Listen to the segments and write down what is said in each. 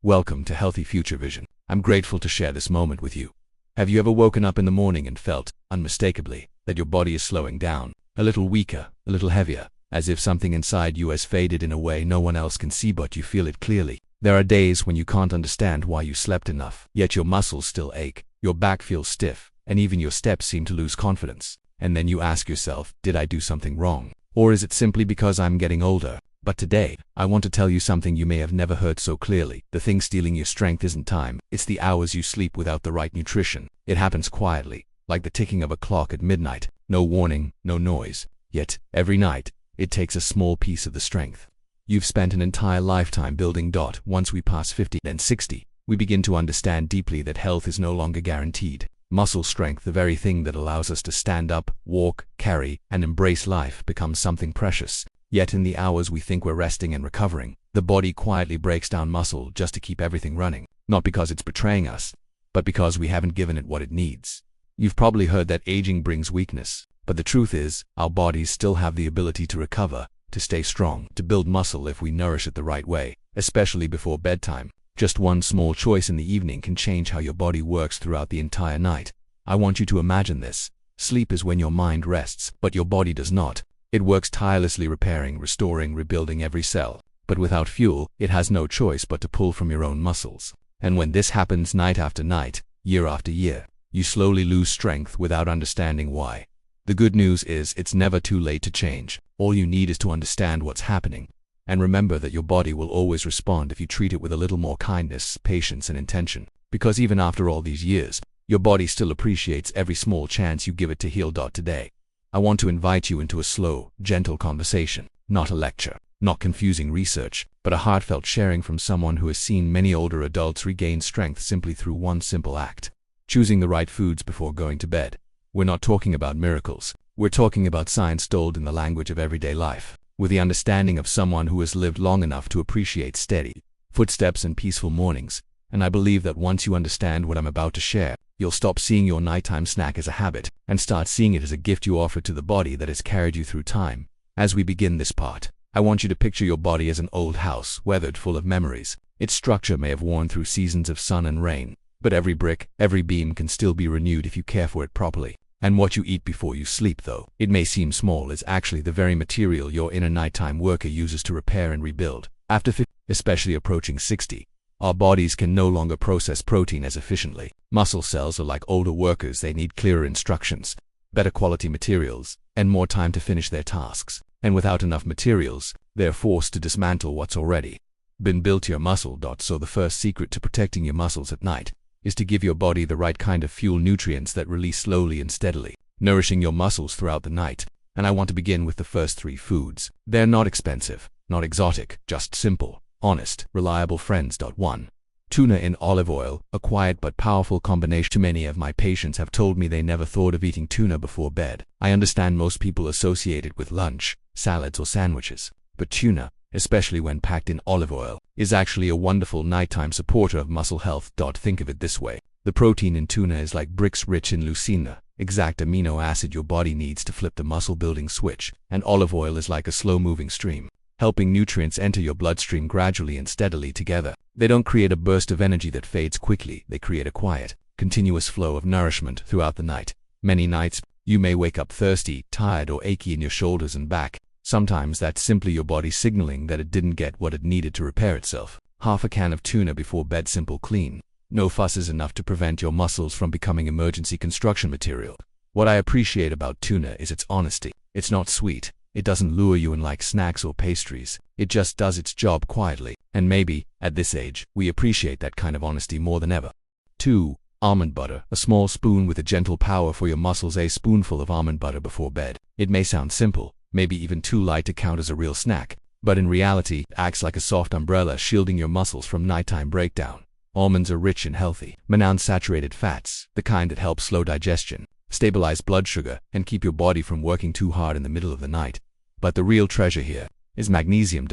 Welcome to Healthy Future Vision. I'm grateful to share this moment with you. Have you ever woken up in the morning and felt, unmistakably, that your body is slowing down, a little weaker, a little heavier, as if something inside you has faded in a way no one else can see but you feel it clearly? There are days when you can't understand why you slept enough, yet your muscles still ache, your back feels stiff, and even your steps seem to lose confidence. And then you ask yourself, did I do something wrong? Or is it simply because I'm getting older? But today, I want to tell you something you may have never heard so clearly. The thing stealing your strength isn't time, it's the hours you sleep without the right nutrition. It happens quietly, like the ticking of a clock at midnight. No warning, no noise. Yet, every night, it takes a small piece of the strength. You've spent an entire lifetime building. Once we pass 50, then 60, we begin to understand deeply that health is no longer guaranteed. Muscle strength, the very thing that allows us to stand up, walk, carry, and embrace life, becomes something precious. Yet in the hours we think we're resting and recovering, the body quietly breaks down muscle just to keep everything running. Not because it's betraying us, but because we haven't given it what it needs. You've probably heard that aging brings weakness, but the truth is, our bodies still have the ability to recover, to stay strong, to build muscle if we nourish it the right way, especially before bedtime. Just one small choice in the evening can change how your body works throughout the entire night. I want you to imagine this. Sleep is when your mind rests, but your body does not. It works tirelessly, repairing, restoring, rebuilding every cell. But without fuel, it has no choice but to pull from your own muscles. And when this happens night after night, year after year, you slowly lose strength without understanding why. The good news is, it's never too late to change. All you need is to understand what's happening. And remember that your body will always respond if you treat it with a little more kindness, patience, and intention. Because even after all these years, your body still appreciates every small chance you give it to heal. Today, I want to invite you into a slow, gentle conversation. Not a lecture, not confusing research, but a heartfelt sharing from someone who has seen many older adults regain strength simply through one simple act: choosing the right foods before going to bed. We're not talking about miracles. We're talking about science told in the language of everyday life, with the understanding of someone who has lived long enough to appreciate steady footsteps and peaceful mornings. And I believe that once you understand what I'm about to share, you'll stop seeing your nighttime snack as a habit and start seeing it as a gift you offer to the body that has carried you through time. As we begin this part, I want you to picture your body as an old house, weathered, full of memories. Its structure may have worn through seasons of sun and rain, but every brick, every beam can still be renewed if you care for it properly. And what you eat before you sleep, though it may seem small, is actually the very material your inner nighttime worker uses to repair and rebuild. After 50, especially approaching 60, our bodies can no longer process protein as efficiently. Muscle cells are like older workers. They need clearer instructions, better quality materials, and more time to finish their tasks. And without enough materials, they're forced to dismantle what's already been built to your muscle. So the first secret to protecting your muscles at night is to give your body the right kind of fuel, nutrients that release slowly and steadily, nourishing your muscles throughout the night. And I want to begin with the first 3 foods. They're not expensive, not exotic, just simple, honest, reliable friends. 1. Tuna in olive oil, a quiet but powerful combination. Too many of my patients have told me they never thought of eating tuna before bed. I understand most people associate it with lunch, salads, or sandwiches, but tuna, especially when packed in olive oil, is actually a wonderful nighttime supporter of muscle health. Think of it this way. The protein in tuna is like bricks, rich in leucine, exact amino acid your body needs to flip the muscle-building switch, and olive oil is like a slow-moving stream, helping nutrients enter your bloodstream gradually and steadily. Together, they don't create a burst of energy that fades quickly. They create a quiet, continuous flow of nourishment throughout the night. Many nights, you may wake up thirsty, tired, or achy in your shoulders and back. Sometimes that's simply your body signaling that it didn't get what it needed to repair itself. Half a can of tuna before bed, simple, clean. No fuss, is enough to prevent your muscles from becoming emergency construction material. What I appreciate about tuna is its honesty. It's not sweet. It doesn't lure you in like snacks or pastries. It just does its job quietly. And maybe, at this age, we appreciate that kind of honesty more than ever. 2. Almond butter, a small spoon with a gentle power for your muscles. A spoonful of almond butter before bed. It may sound simple, maybe even too light to count as a real snack, but in reality, it acts like a soft umbrella, shielding your muscles from nighttime breakdown. Almonds are rich in healthy, monounsaturated fats, the kind that help slow digestion, stabilize blood sugar, and keep your body from working too hard in the middle of the night. But the real treasure here is magnesium.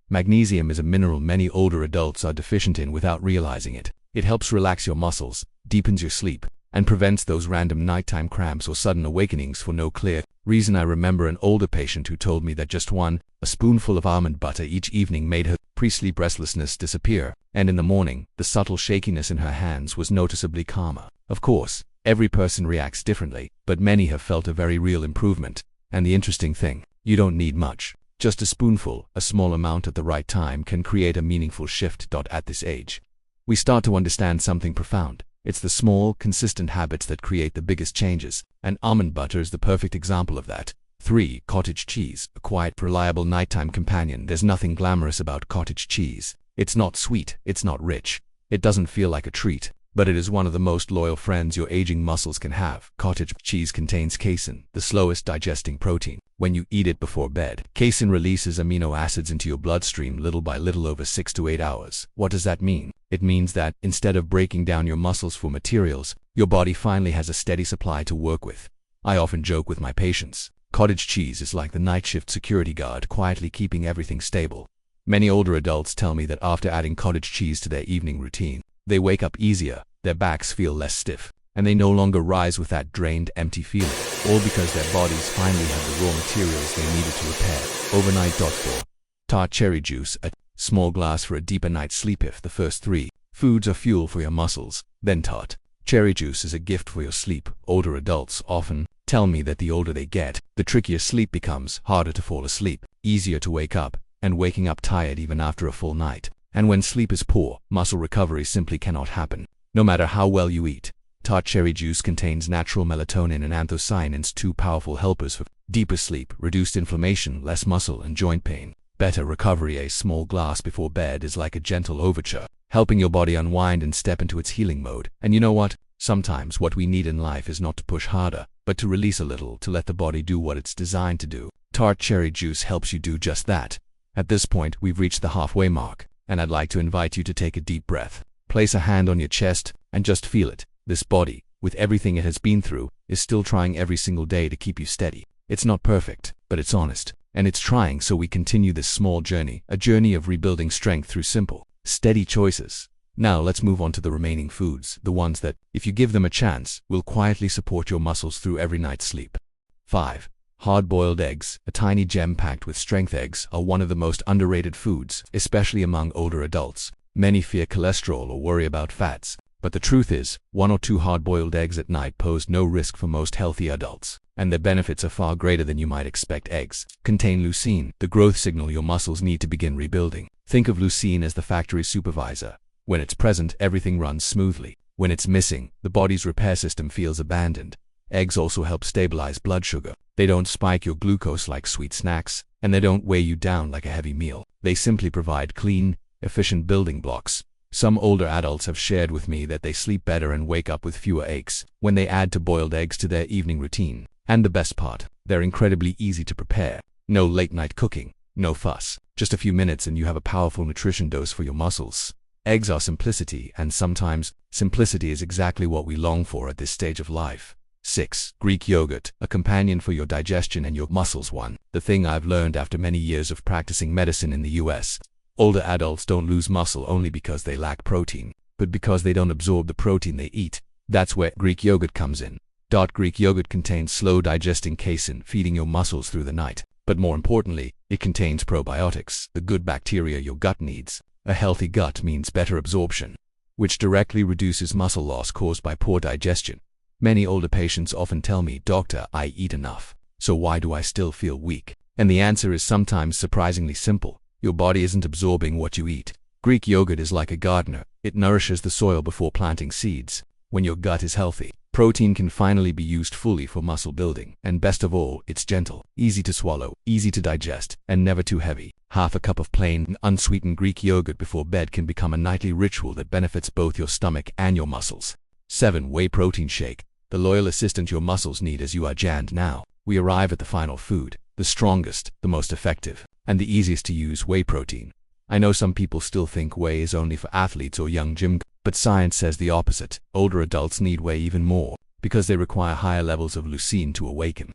Magnesium is a mineral many older adults are deficient in without realizing it. It helps relax your muscles, deepens your sleep, and prevents those random nighttime cramps or sudden awakenings for no clear reason. I remember an older patient who told me that just a spoonful of almond butter each evening made her pre-sleep restlessness disappear, and in the morning, the subtle shakiness in her hands was noticeably calmer. Of course, every person reacts differently, but many have felt a very real improvement. And the interesting thing, you don't need much. Just a spoonful, a small amount at the right time can create a meaningful shift. At this age, we start to understand something profound. It's the small, consistent habits that create the biggest changes, and almond butter is the perfect example of that. 3. Cottage cheese, a quiet, reliable nighttime companion. There's nothing glamorous about cottage cheese. It's not sweet, it's not rich. It doesn't feel like a treat, but it is one of the most loyal friends your aging muscles can have. Cottage cheese contains casein, the slowest digesting protein. When you eat it before bed, casein releases amino acids into your bloodstream little by little over 6 to 8 hours. What does that mean? It means that, instead of breaking down your muscles for materials, your body finally has a steady supply to work with. I often joke with my patients, cottage cheese is like the night shift security guard, quietly keeping everything stable. Many older adults tell me that after adding cottage cheese to their evening routine, they wake up easier, their backs feel less stiff, and they no longer rise with that drained, empty feeling, all because their bodies finally have the raw materials they needed to repair. Overnight. 4. Tart cherry juice, a small glass for a deeper night's sleep. If the first 3 foods are fuel for your muscles, then tart cherry juice is a gift for your sleep. Older adults often tell me that the older they get, the trickier sleep becomes, harder to fall asleep, easier to wake up, and waking up tired even after a full night. And when sleep is poor, muscle recovery simply cannot happen, no matter how well you eat. Tart cherry juice contains natural melatonin and anthocyanins, 2 powerful helpers for deeper sleep, reduced inflammation, less muscle and joint pain, better recovery. A small glass before bed is like a gentle overture, helping your body unwind and step into its healing mode. And you know what? Sometimes what we need in life is not to push harder, but to release a little, to let the body do what it's designed to do. Tart cherry juice helps you do just that. At this point, we've reached the halfway mark, and I'd like to invite you to take a deep breath. Place a hand on your chest and just feel it. This body, with everything it has been through, is still trying every single day to keep you steady. It's not perfect, but it's honest, and it's trying. So we continue this small journey, a journey of rebuilding strength through simple, steady choices. Now let's move on to the remaining foods, the ones that, if you give them a chance, will quietly support your muscles through every night's sleep. 5. Hard-boiled eggs, a tiny gem packed with strength. Eggs are one of the most underrated foods, especially among older adults. Many fear cholesterol or worry about fats, but the truth is, 1 or 2 hard-boiled eggs at night pose no risk for most healthy adults, and their benefits are far greater than you might expect. Eggs contain leucine, the growth signal your muscles need to begin rebuilding. Think of leucine as the factory supervisor. When it's present, everything runs smoothly. When it's missing, the body's repair system feels abandoned. Eggs also help stabilize blood sugar. They don't spike your glucose like sweet snacks, and they don't weigh you down like a heavy meal. They simply provide clean, efficient building blocks. Some older adults have shared with me that they sleep better and wake up with fewer aches when they add boiled eggs to their evening routine. And the best part, they're incredibly easy to prepare. No late-night cooking, no fuss. Just a few minutes and you have a powerful nutrition dose for your muscles. Eggs are simplicity, and sometimes, simplicity is exactly what we long for at this stage of life. 6. Greek yogurt, a companion for your digestion and your muscles. 1. The thing I've learned after many years of practicing medicine in the US. Older adults don't lose muscle only because they lack protein, but because they don't absorb the protein they eat. That's where Greek yogurt comes in. Greek yogurt contains slow-digesting casein, feeding your muscles through the night. But more importantly, it contains probiotics, the good bacteria your gut needs. A healthy gut means better absorption, which directly reduces muscle loss caused by poor digestion. Many older patients often tell me, "Doctor, I eat enough, so why do I still feel weak?" And the answer is sometimes surprisingly simple. Your body isn't absorbing what you eat. Greek yogurt is like a gardener. It nourishes the soil before planting seeds. When your gut is healthy, protein can finally be used fully for muscle building. And best of all, it's gentle, easy to swallow, easy to digest, and never too heavy. Half a cup of plain, unsweetened Greek yogurt before bed can become a nightly ritual that benefits both your stomach and your muscles. 7. Whey protein shake, the loyal assistant your muscles need as you are jammed. Now, we arrive at the final food, the strongest, the most effective, and the easiest to use: whey protein. I know some people still think whey is only for athletes or young gym, but science says the opposite. Older adults need whey even more, because they require higher levels of leucine to awaken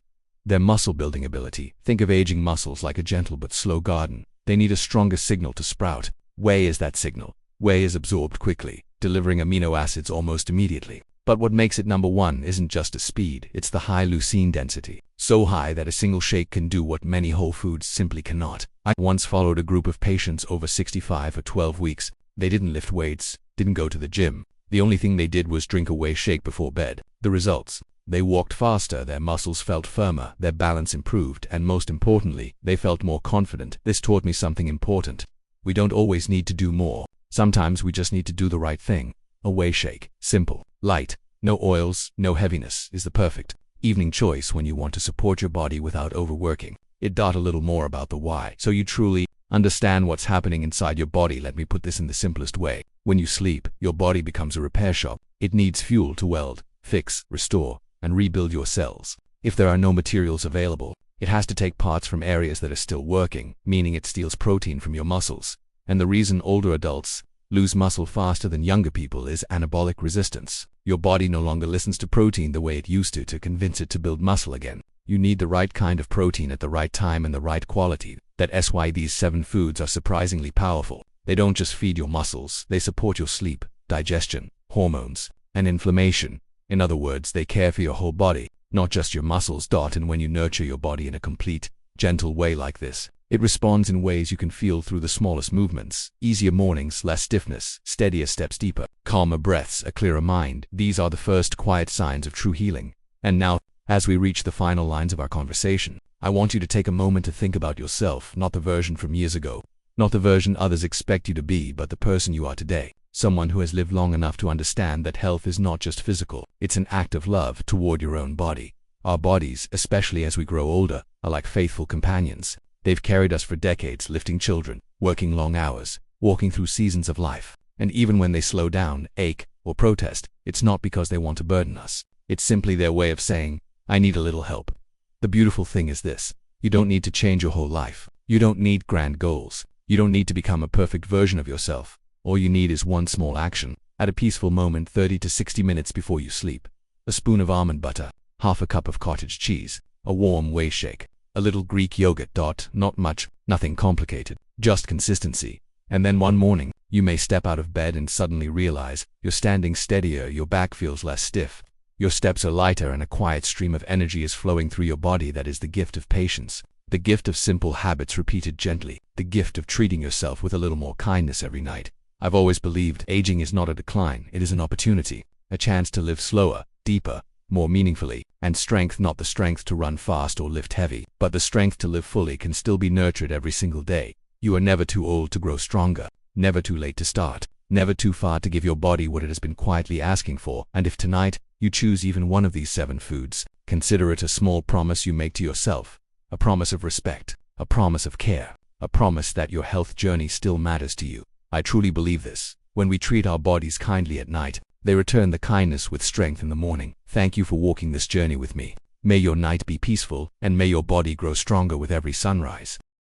their muscle-building ability. Think of aging muscles like a gentle but slow garden. They need a stronger signal to sprout. Whey is that signal. Whey is absorbed quickly, delivering amino acids almost immediately. But what makes it number one isn't just the speed, it's the high leucine density. so high that a single shake can do what many whole foods simply cannot. I once followed a group of patients over 65 for 12 weeks. They didn't lift weights, didn't go to the gym. The only thing they did was drink a whey shake before bed. The results? They walked faster, their muscles felt firmer, their balance improved, and most importantly, they felt more confident. This taught me something important. We don't always need to do more. Sometimes we just need to do the right thing. A whey shake, simple, light, no oils, no heaviness, is the perfect evening choice when you want to support your body without overworking it. A little more about the why, so you truly understand what's happening inside your body. Let me put this in the simplest way. When you sleep, your body becomes a repair shop. It needs fuel to weld, fix, restore, and rebuild your cells. If there are no materials available, it has to take parts from areas that are still working, meaning it steals protein from your muscles. And the reason older adults lose muscle faster than younger people is anabolic resistance. Your body no longer listens to protein the way it used to convince it to build muscle again. You need the right kind of protein at the right time and the right quality. That's why these 7 foods are surprisingly powerful. They don't just feed your muscles, they support your sleep, digestion, hormones, and inflammation. In other words, they care for your whole body, not just your muscles. And when you nurture your body in a complete, gentle way like this, it responds in ways you can feel through the smallest movements. Easier mornings, less stiffness, steadier steps, deeper, calmer breaths, a clearer mind. These are the first quiet signs of true healing. And now, as we reach the final lines of our conversation, I want you to take a moment to think about yourself, not the version from years ago, not the version others expect you to be, but the person you are today. Someone who has lived long enough to understand that health is not just physical, it's an act of love toward your own body. Our bodies, especially as we grow older, are like faithful companions. They've carried us for decades, lifting children, working long hours, walking through seasons of life. And even when they slow down, ache, or protest, it's not because they want to burden us. It's simply their way of saying, I need a little help. The beautiful thing is this: you don't need to change your whole life. You don't need grand goals. You don't need to become a perfect version of yourself. All you need is one small action. At a peaceful moment 30 to 60 minutes before you sleep. A spoon of almond butter, half a cup of cottage cheese, a warm whey shake, a little Greek yogurt. Not much, nothing complicated, just consistency. And then one morning, you may step out of bed and suddenly realize you're standing steadier, your back feels less stiff, your steps are lighter, and a quiet stream of energy is flowing through your body. That is the gift of patience, the gift of simple habits repeated gently, the gift of treating yourself with a little more kindness every night. I've always believed aging is not a decline, it is an opportunity, a chance to live slower, deeper, more meaningfully, and strength, not the strength to run fast or lift heavy, but the strength to live fully, can still be nurtured every single day. You are never too old to grow stronger, never too late to start, never too far to give your body what it has been quietly asking for. And if tonight you choose even one of these 7 foods, consider it a small promise you make to yourself, a promise of respect, a promise of care, a promise that your health journey still matters to you. I truly believe this. When we treat our bodies kindly at night, they return the kindness with strength in the morning. Thank you for walking this journey with me. May your night be peaceful, and may your body grow stronger with every sunrise.